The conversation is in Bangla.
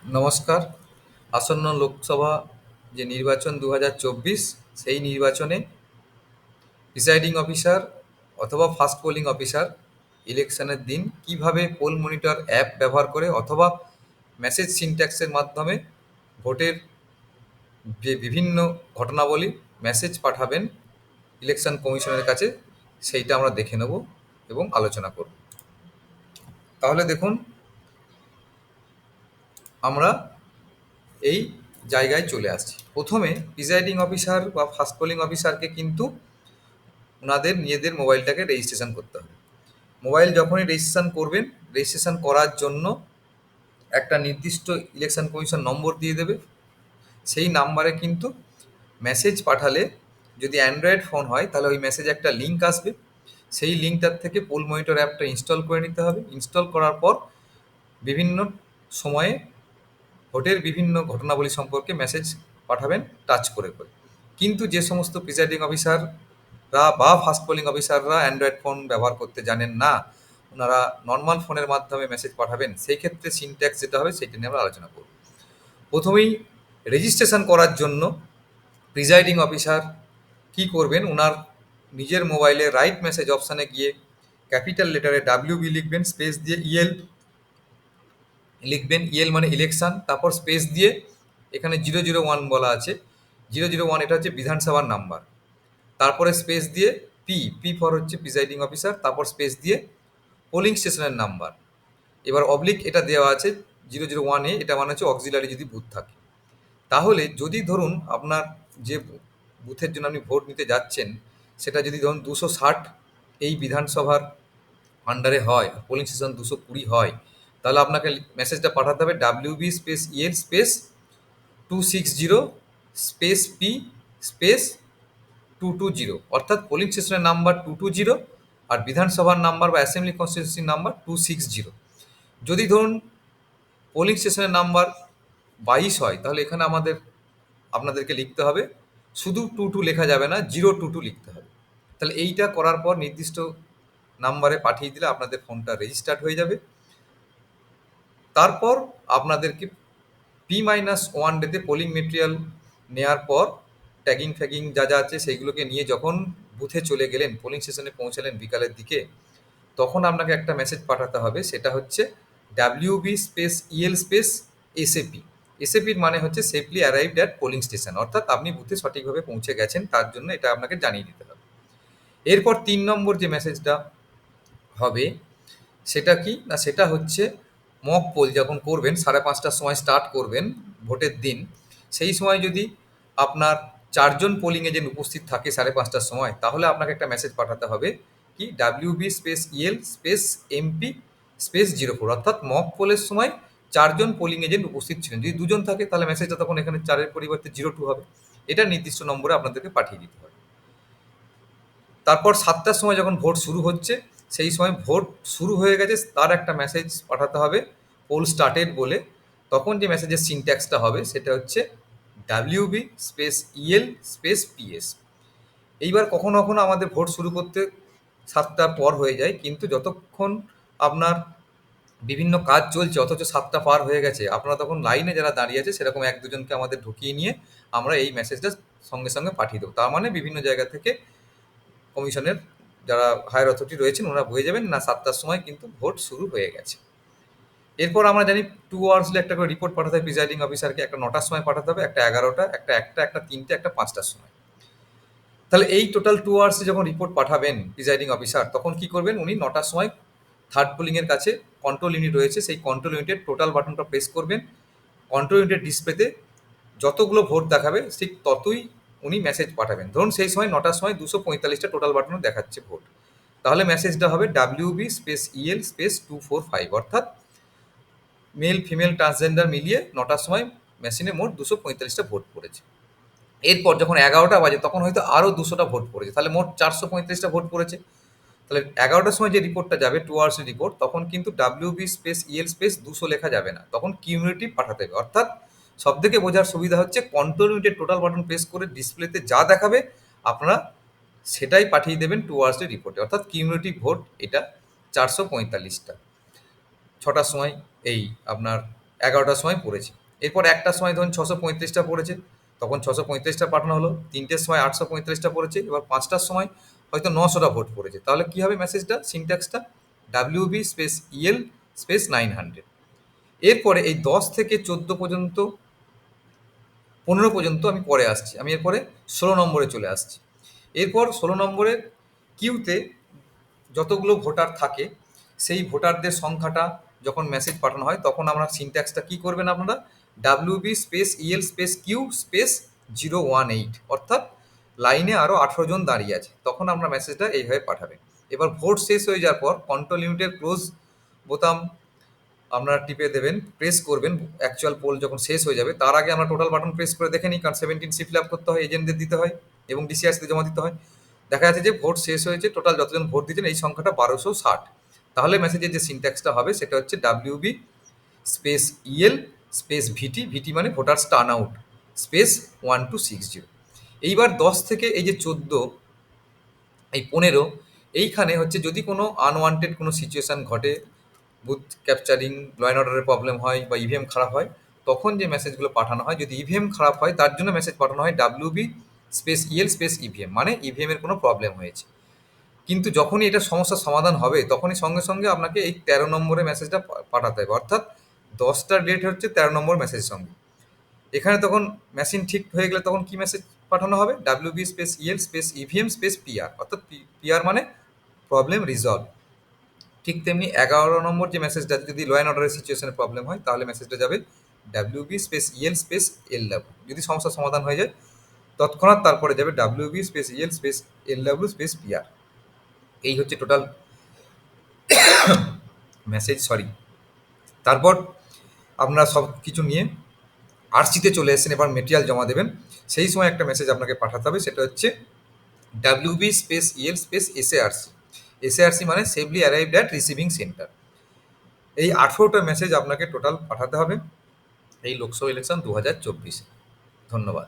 নমস্কার। আসন্ন লোকসভা যে নির্বাচন ২০২৪, সেই নির্বাচনে প্রিসাইডিং অফিসার অথবা ফার্স্ট পোলিং অফিসার ইলেকশনের দিন কিভাবে পোল মনিটর অ্যাপ ব্যবহার করে অথবা মেসেজ সিনট্যাক্সের মাধ্যমে ভোটের যে বিভিন্ন ঘটনাবলী মেসেজ পাঠাবেন ইলেকশন কমিশনের কাছে, সেইটা আমরা দেখে নেব এবং আলোচনা করব। তাহলে দেখুন, আমরা এই জায়গায় চলে আসছি। প্রথমে প্রিসাইডিং অফিসার বা ফার্স্ট পোলিং অফিসারকে কিন্তু ওনাদের নিজেদের মোবাইলটাকে রেজিস্ট্রেশন করতে হবে। মোবাইল যখনই রেজিস্ট্রেশন করবেন, রেজিস্ট্রেশন করার জন্য একটা নির্দিষ্ট ইলেকশন কমিশন নম্বর দিয়ে দেবে। সেই নাম্বারে কিন্তু মেসেজ পাঠালে, যদি অ্যান্ড্রয়েড ফোন হয় তাহলে ওই মেসেজে একটা লিঙ্ক আসবে। সেই লিঙ্কটার থেকে পোল মনিটর অ্যাপটা ইনস্টল করে নিতে হবে। ইনস্টল করার পর বিভিন্ন সময়ে ভোটের বিভিন্ন ঘটনাবলী সম্পর্কে মেসেজ পাঠাবেন টাচ করে করে। কিন্তু যে সমস্ত প্রিসাইডিং অফিসাররা বা ফার্স্ট পোলিং অফিসাররা অ্যান্ড্রয়েড ফোন ব্যবহার করতে জানেন না, ওনারা নর্মাল ফোনের মাধ্যমে মেসেজ পাঠাবেন, সেই ক্ষেত্রে সিনট্যাক্স যেটা হবে সেটা নিয়ে আমরা আলোচনা করব। প্রথমেই রেজিস্ট্রেশন করার জন্য প্রিসাইডিং অফিসার কি করবেন, ওনার নিজের মোবাইলে রাইট মেসেজ অপশানে গিয়ে ক্যাপিটাল লেটারে WB লিখবেন, স্পেস দিয়ে ইএল লিখবেন। ইএল মানে ইলেকশন, তারপর স্পেস দিয়ে এখানে 001 বলা আছে। 001 এটা হচ্ছে বিধানসভার নাম্বার। তারপরে স্পেস দিয়ে পি, পি ফর হচ্ছে প্রিসাইডিং অফিসার, তারপর স্পেস দিয়ে পোলিং স্টেশনের নাম্বার। এবার অবলিক এটা দেওয়া আছে 001A, এটা মানে হচ্ছে অক্সিলারি যদি বুথ থাকে। তাহলে যদি ধরুন আপনার যে বুথের জন্য আপনি ভোট নিতে যাচ্ছেন, সেটা যদি ধরুন 260 এই বিধানসভার আন্ডারে হয়, পোলিং স্টেশন 220 হয়, তাহলে আপনাকে মেসেজটা পাঠাতে হবে WB space El space 260 space P space 220, অর্থাৎ পোলিং স্টেশনের নাম্বার 220 আর বিধানসভার নাম্বার বা অ্যাসেম্বলি কনস্টিটিউয়েন্সির নাম্বার 260। যদি ধরুন পোলিং স্টেশনের নাম্বার 22 হয়, তাহলে এখানে আপনাদেরকে লিখতে হবে, শুধু 22 লেখা যাবে না, 022 লিখতে হবে। তাহলে এইটা করার পর নির্দিষ্ট নাম্বারে পাঠিয়ে দিলে আপনাদের ফোনটা রেজিস্টার্ড হয়ে যাবে। তারপর আপনাদেরকে P-1 ডেতে পোলিং মেটেরিয়াল নেওয়ার পর ট্যাগিং ফ্যাগিং যা যা আছে সেইগুলোকে নিয়ে যখন বুথে চলে গেলেন, পোলিং স্টেশনে পৌঁছালেন বিকালের দিকে, তখন আপনাকে একটা মেসেজ পাঠাতে হবে, সেটা হচ্ছে WB space El space S A P. এসএপির মানে হচ্ছে safely arrived at polling station, অর্থাৎ আপনি বুথে সঠিকভাবে পৌঁছে গেছেন, তার জন্য এটা আপনাকে জানিয়ে দিতে হবে। এরপর 3 নম্বর যে মেসেজটা হবে সেটা কি না, সেটা হচ্ছে মক পোল যখন করবেন, 5:30টার সময় স্টার্ট করবেন ভোটের দিন, সেই সময় যদি আপনার 4জন পোলিং এজেন্ট উপস্থিত থাকে 5:30টার সময়, তাহলে আপনাকে একটা মেসেজ পাঠাতে হবে কি WB space El space MP space 04, অর্থাৎ মক পোলের সময় 4জন পোলিং এজেন্ট উপস্থিত ছিলেন। যদি 2জন থাকে তাহলে মেসেজটা তখন এখানে 4-এর পরিবর্তে 02 হবে। এটা নির্দিষ্ট নম্বরে আপনাদেরকে পাঠিয়ে দিতে হবে। তারপর 7টার সময় যখন ভোট শুরু হচ্ছে, সেই সময় ভোট শুরু হয়ে গেছে তার একটা মেসেজ পাঠাতে হবে পোল স্টার্টেড বলে। তখন যে মেসেজের সিনট্যাক্সটা হবে সেটা হচ্ছে WB space El space PS। এইবার কখনো কখনো আমাদের ভোট শুরু করতে 7টার পর হয়ে যায়, কিন্তু যতক্ষণ আপনার বিভিন্ন কাজ চলছে অথচ 7টা পার হয়ে গেছে, আপনারা তখন লাইনে যারা দাঁড়িয়ে আছে সেরকম 1-2জনকে আমাদের ঢুকিয়ে নিয়ে আমরা এই মেসেজটা সঙ্গে সঙ্গে পাঠিয়ে দেবো। তার মানে বিভিন্ন জায়গা থেকে কমিশনের যারা হায়ার অথরিটি রয়েছেন ওনারা বুঝে যাবেন না 7টার সময় কিন্তু ভোট শুরু হয়ে গেছে। এরপর আমরা জানি 2 আওয়ার্সলি একটা করে রিপোর্ট পাঠাতে হবে প্রিসাইডিং অফিসারকে। একটা 9টার সময় পাঠাতে হবে, একটা 11টা, একটা 3টে, একটা 5টার সময়। তাহলে এই টোটাল 2 আওয়ার্সে যখন রিপোর্ট পাঠাবেন প্রিসাইডিং অফিসার, তখন কি করবেন, উনি 9টার সময় থার্ড পোলিংয়ের কাছে কন্ট্রোল ইউনিট রয়েছে, সেই কন্ট্রোল ইউনিটের টোটাল বাটনটা প্রেস করবেন। কন্ট্রোল ইউনিটের ডিসপ্লেতে যতগুলো ভোট দেখাবে ঠিক ততই উনি মেসেজ পাঠাবেন। ধরুন সেই সময় 9টার সময় 245টা টোটাল বাটনে দেখাচ্ছে ভোট, তাহলে মেসেজটা হবে WB স্পেস ইএল স্পেস 245, অর্থাৎ মেল ফিমেল ট্রান্সজেন্ডার মিলিয়ে 9টার সময় মেশিনে মোট 245টা ভোট পড়েছে। এরপর যখন 11টা বাজে তখন হয়তো আরও 200টা ভোট পড়েছে, তাহলে মোট 435টা ভোট পড়েছে। তাহলে 11টার সময় যে রিপোর্টটা যাবে 2 আওয়ার্সের রিপোর্ট, তখন কিন্তু WB স্পেস ইএল স্পেস 200 লেখা যাবে না, তখন কিউমুলেটিভ পাঠাতে হবে। অর্থাৎ সব থেকে বোঝার সুবিধা হচ্ছে কন্ট্রোল ইউনিটের টোটাল বাটন প্রেস করে ডিসপ্লেতে যা দেখাবে আপনারা সেটাই পাঠিয়ে দেবেন 2 আওয়ার্সের রিপোর্টে, অর্থাৎ কিউমুলেটিভ ভোট এটা 445টা। 6টার সময় এই আপনার 11টার সময় পড়েছে। এরপর 1টার সময় ধরুন 635টা পড়েছে, তখন 635টা পাঠানো হলো। 3টের সময় 835টা পড়েছে, এবার 5টার সময় হয়তো 900টা ভোট পড়েছে। তাহলে কি হবে মেসেজটা, সিনট্যাক্সটা? W B space El space 900। এরপরে এই 10 থেকে 14 পর্যন্ত, 15 পর্যন্ত আমি পরে আসছি। আমি এরপরে 16 নম্বরে চলে আসছি। এরপর 16 নম্বরের কিউতে যতগুলো ভোটার থাকে সেই ভোটারদের সংখ্যাটা যখন মেসেজ পাঠানো হয় তখন আমরা সিনট্যাক্সটা কি করবেন আপনারা, WB space El space Q space 018, অর্থাৎ লাইনে আরও 18 জন দাঁড়িয়ে আছে, তখন আমরা মেসেজটা এইভাবে পাঠাবেন। এবার ভোট শেষ হয়ে যাওয়ার পর কন্ট্রোল ইউনিটের ক্লোজ বোতাম আপনারা টিপে দেবেন, প্রেস করবেন। অ্যাকচুয়াল পোল যখন শেষ হয়ে যাবে তার আগে আমরা টোটাল বাটন প্রেস করে দেখে নিই, কারণ 17C ফিল আপ করতে হয়, এজেন্টদের দিতে হয় এবং ডিসিআরসিতে জমা দিতে হয়। দেখা যাচ্ছে যে ভোট শেষ হয়েছে, টোটাল যতজন ভোট দিয়েছেন এই সংখ্যাটা 1260। তাহলে মেসেজের যে সিনট্যাক্সটা হবে সেটা হচ্ছে ডাব্লিউবি স্পেস ইএল স্পেস ভিটি, ভিটি মানে ভোটার্স টার্ন আউট, স্পেস 1260। এইবার 10 থেকে এই যে 14, এই 15, এইখানে হচ্ছে যদি কোনো আনওয়ান্টেড কোনো সিচুয়েশান ঘটে, বুথ ক্যাপচারিং, ল অ্যান্ড অর্ডারের প্রবলেম হয় বা ইভিএম খারাপ হয়, তখন যে মেসেজগুলো পাঠানো হয়, যদি ইভিএম খারাপ হয় তার জন্য মেসেজ পাঠানো হয় WB space El space EVM, মানে ইভিএমের কোনো প্রবলেম হয়েছে। কিন্তু যখনই এটা সমস্যার সমাধান হবে তখনই সঙ্গে সঙ্গে আপনাকে এই 13 নম্বরে মেসেজটা পাঠাতে হবে, অর্থাৎ 10টার ডেট হচ্ছে 13 নম্বর মেসেজের সঙ্গে। এখানে তখন মেশিন ঠিক হয়ে গেলে তখন কি মেসেজ পাঠানো হবে, WB space El space EVM space PR, অর্থাৎ পিআর মানে প্রবলেম রিজলভ। ঠিক তেমনি 11 নম্বর যে মেসেজটা, যদি ল অ্যান্ড অর্ডারের সিচুয়েশনে প্রবলেম হয় তাহলে মেসেজটা যাবে W B space El space L W, যদি সমস্যার সমাধান হয়ে যায় তৎক্ষণাৎ তারপরে যাবে W B space El space L W space P R. এই হচ্ছে টোটাল মেসেজ, সরি। তারপর আপনারা সব কিছু নিয়ে আরসিতে চলে এসেছেন, এবার মেটেরিয়াল জমা দেবেন। সেই সময় একটা মেসেজ আপনাকে পাঠাতে হবে, সেটা হচ্ছে ডাব্লিউবি স্পেস ইএল স্পেস এসএআরসি, এসএআরসি মানে safely arrived at receiving centre. এই 18টা মেসেজ আপনাকে টোটাল পাঠাতে হবে এই লোকসভা ইলেকশন 2024। ধন্যবাদ।